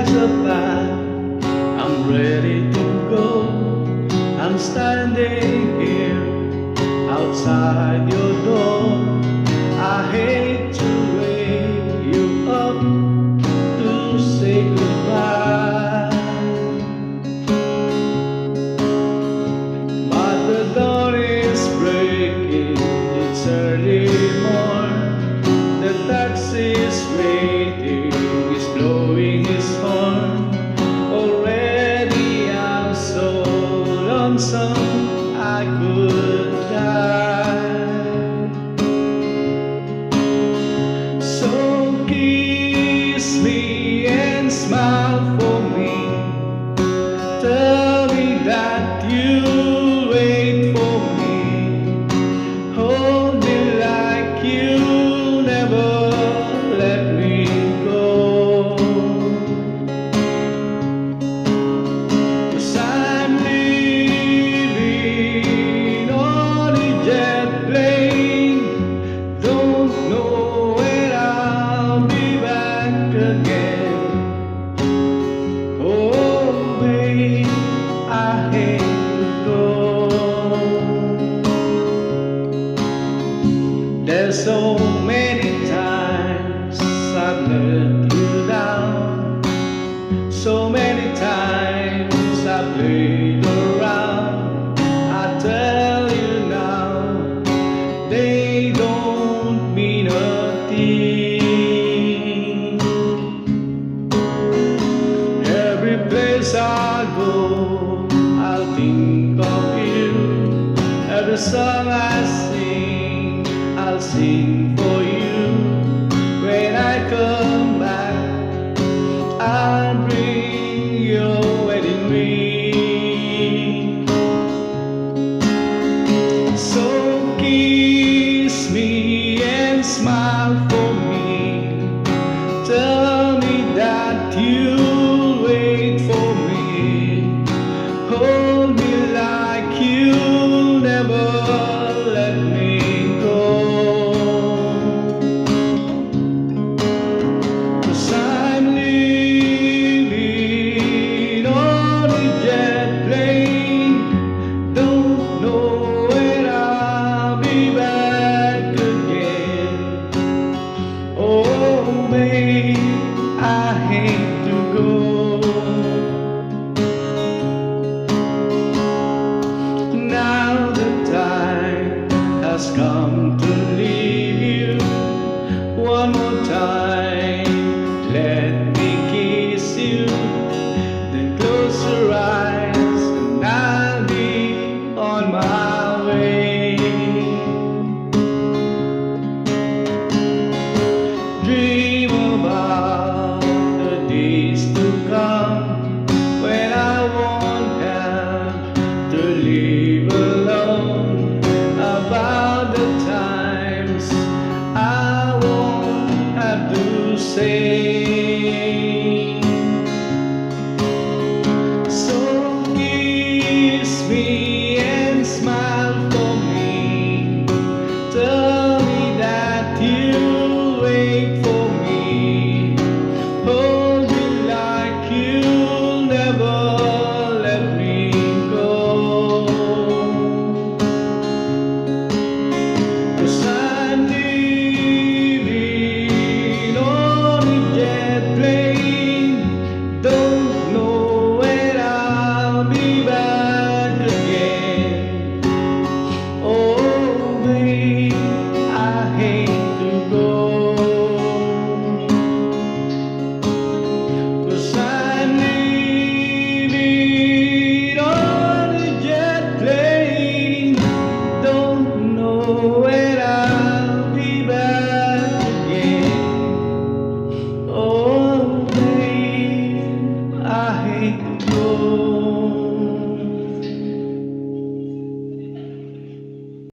skies are black, I'm ready to go. I'm standing here outside your door. I hate to wake you up to say goodbye, but the dawn is breaking, it's early morn. The taxi's waiting, he's blowing his horn. Already I'm so lonesome I could die. So kiss me and smile for me. Tell me that you'll wait for me. Hold me like you'll never let me go. 'Cause I'm leaving on a jet plane. Don't know when I'll be back again. Oh, babe, I hate to go. There's so many times I've let you down. So many times I played around. I tell you now, they don't mean a thing. Every place I go, I'll think of you. Every song I sing, I'll sing for you. When I come back, I'll bring your wedding ring. So kiss me and smile for me. Tell me that you'll wait for me. Hold me like you'll never let me go. 'Cause I'm leaving on a jet plane. Don't know when I'll be back again. Oh, babe, I hate to go.